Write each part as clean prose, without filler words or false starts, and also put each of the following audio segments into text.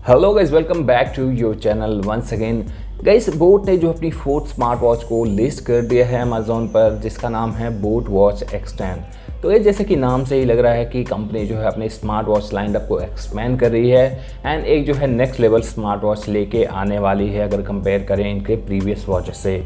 Hello guys, welcome back to your channel once again. Guys, boAt ने जो अपनी fourth smart watch को list कर दिया है अमेजोन पर, जिसका नाम है बोट वॉच एक्सटेंड। तो ये जैसे कि नाम से ही लग रहा है कि कंपनी जो है अपने स्मार्ट वॉच लाइनअप को एक्सपेंड कर रही है एंड एक जो है नेक्स्ट लेवल स्मार्ट वॉच लेके आने वाली है अगर कंपेयर करें इनके प्रीवियस वॉच से।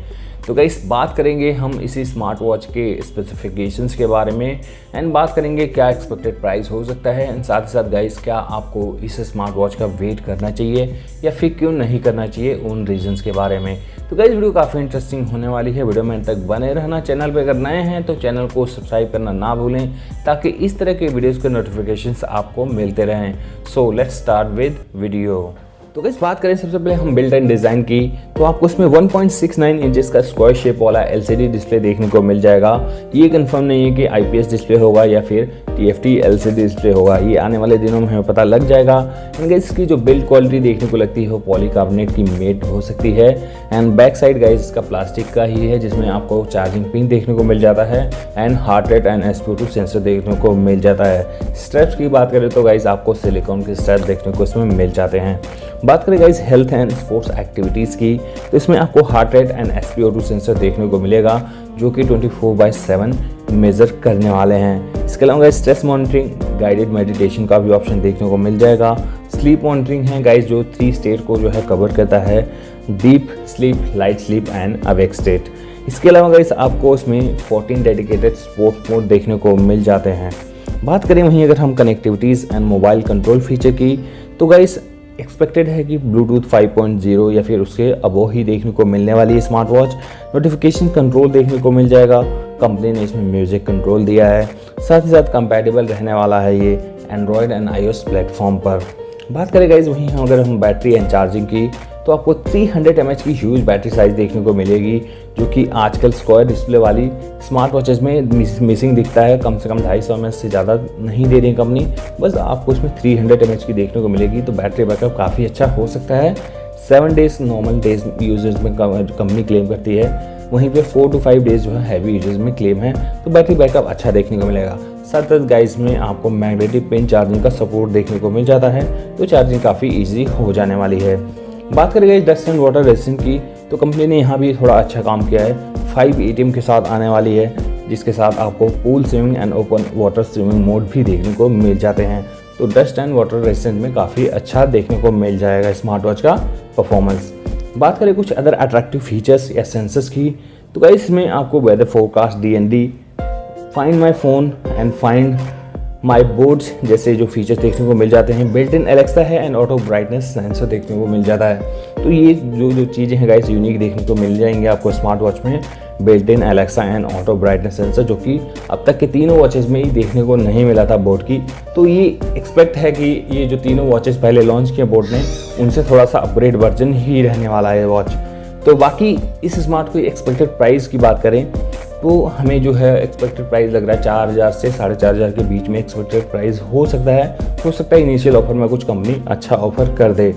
तो गाइस, बात करेंगे हम इसी स्मार्ट वॉच के स्पेसिफिकेशंस के बारे में एंड बात करेंगे क्या एक्सपेक्टेड प्राइस हो सकता है एंड साथ ही साथ गाइस क्या आपको इस स्मार्ट वॉच का वेट करना चाहिए या फिर क्यों नहीं करना चाहिए, उन रीजंस के बारे में। तो गाइस, वीडियो काफ़ी इंटरेस्टिंग होने वाली है, वीडियो में अंत तक बने रहना। चैनल पर अगर नए हैं तो चैनल को सब्सक्राइब करना ना भूलें ताकि इस तरह के वीडियोज़ के नोटिफिकेशंस आपको मिलते रहें। So let's start with video. तो गाइस, बात करें सबसे पहले हम बिल्ट इन डिज़ाइन की, तो आपको इसमें 1.69 इंचेस का स्क्वायर शेप वाला एलसीडी डिस्प्ले देखने को मिल जाएगा। ये कंफर्म नहीं है कि आईपीएस डिस्प्ले होगा या फिर टीएफटी एलसीडी डिस्प्ले होगा, ये आने वाले दिनों में हमें पता लग जाएगा। एंड गाइस, इसकी जो बिल्ड क्वालिटी देखने को लगती है वो पॉलीकार्बोनेट की मेड हो सकती है। एंड बैक साइड गाइस इसका प्लास्टिक का ही है, जिसमें आपको चार्जिंग पिन देखने को मिल जाता है and heart rate and SpO2 sensor देखने को मिल जाता है। स्ट्रैप्स की बात करें तो गाइस आपको सिलिकॉन के स्ट्रैप देखने को इसमें मिल जाते हैं। बात करें guys health and sports activities की, तो इसमें आपको heart rate and SpO2 sensor देखने को मिलेगा जो कि 24/7 मेज़र करने वाले हैं। इसके अलावा guys stress monitoring, guided meditation का भी ऑप्शन देखने को मिल जाएगा। स्लीप मॉनिटरिंग है गाइस जो 3 स्टेट को जो है कवर करता है, deep sleep, light sleep and awake state. इसके अलावा गाइस आपको इसमें 14 डेडिकेटेड स्पोर्ट्स मोड देखने को मिल जाते हैं। बात करें वहीं अगर हम connectivities and mobile control feature की, तो गाइस एक्सपेक्टेड है कि ब्लूटूथ 5.0 या फिर उसके अबो ही देखने को मिलने वाली है स्मार्ट वॉच। नोटिफिकेशन कंट्रोल देखने को मिल जाएगा, कंपनी ने इसमें म्यूजिक कंट्रोल दिया है। साथ ही साथ कंपैटिबल रहने वाला है ये एंड्रॉयड एंड iOS प्लेटफॉर्म पर। बात करें गाइस वहीं अगर हम बैटरी एंड चार्जिंग की, तो आपको 300 mAh की ह्यूज बैटरी साइज़ देखने को मिलेगी, जो कि आजकल स्क्वायर डिस्प्ले वाली स्मार्ट वॉचेस में मिसिंग दिखता है। कम से कम 250 mAh से ज़्यादा नहीं दे रही है कंपनी, बस आपको इसमें 300 mAh की देखने को मिलेगी। तो बैटरी बैकअप काफ़ी अच्छा हो सकता है। 7 डेज़ नॉर्मल डेज यूजर्स में कंपनी क्लेम करती है, वहीं पे 4 to 5 डेज़ जो है हैवी यूजर्स में क्लेम है। तो बैटरी बैकअप अच्छा देखने को मिलेगा। साथ साथ गाइस में आपको मैग्नेटिक पिन चार्जिंग का सपोर्ट देखने को मिल जाता है, तो चार्जिंग काफ़ी ईजी हो जाने वाली है। बात करें guys dust and water resistant की, तो कंपनी ने यहाँ भी थोड़ा अच्छा काम किया है। 5 ATM के साथ आने वाली है, जिसके साथ आपको pool swimming and open water swimming mode भी देखने को मिल जाते हैं। तो डस्ट एंड वाटर रेजिस्टेंट में काफ़ी अच्छा देखने को मिल जाएगा स्मार्ट वॉच का परफॉर्मेंस। बात करें कुछ अदर अट्रैक्टिव फीचर्स या सेंसर्स की, तो गाइस इसमें आपको weather forecast, DND, find my phone and find my boards जैसे जो फीचर्स देखने को मिल जाते हैं। बिल्ट इन एलेक्सा है एंड ऑटो ब्राइटनेस सेंसर देखने को मिल जाता है। तो ये जो चीज़ें हैं गाइस यूनिक देखने को मिल जाएंगे आपको स्मार्ट वॉच में। Built in Alexa and auto brightness sensor, जो कि अब तक के तीनों वॉचेस में ही देखने को नहीं मिला था बोट की। तो ये एक्सपेक्ट है कि ये जो तीनों वॉचेस पहले लॉन्च किए बोट ने, उनसे थोड़ा सा अपग्रेड वर्जन ही रहने वाला है वॉच। तो बाकी इस स्मार्ट की एक्सपेक्टेड प्राइस की बात करें तो हमें जो है एक्सपेक्टेड प्राइस लग रहा है 4000 से 4500 के बीच में एक्सपेक्टेड प्राइस हो सकता है इनिशियल ऑफर में कुछ कंपनी अच्छा ऑफर कर दे।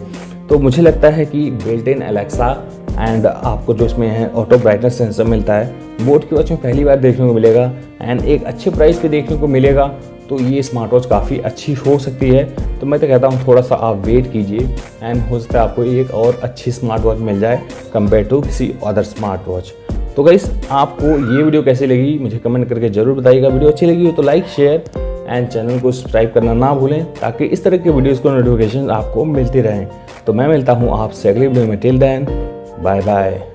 तो मुझे लगता है कि बिल्ट इन एलेक्सा एंड आपको जो इसमें है ऑटो ब्राइटनेस सेंसर मिलता है, बोट की वॉच में पहली बार देखने को मिलेगा एंड एक अच्छे प्राइस पे देखने को मिलेगा। तो ये स्मार्ट वॉच काफ़ी अच्छी हो सकती है। तो मैं तो कहता हूँ थोड़ा सा आप वेट कीजिए एंड हो सकता है आपको एक और अच्छी स्मार्ट वॉच मिल जाए कंपेयर टू किसी अदर स्मार्ट वॉच। तो गाइस, आपको ये वीडियो कैसी लगी मुझे कमेंट करके ज़रूर बताइएगा। वीडियो अच्छी लगी हो तो लाइक, शेयर एंड चैनल को सब्सक्राइब करना ना भूलें ताकि इस तरह के वीडियोज़ को नोटिफिकेशन आपको मिलती रहें। तो मैं मिलता हूँ आपसे अगली वीडियो में। Till then, bye bye.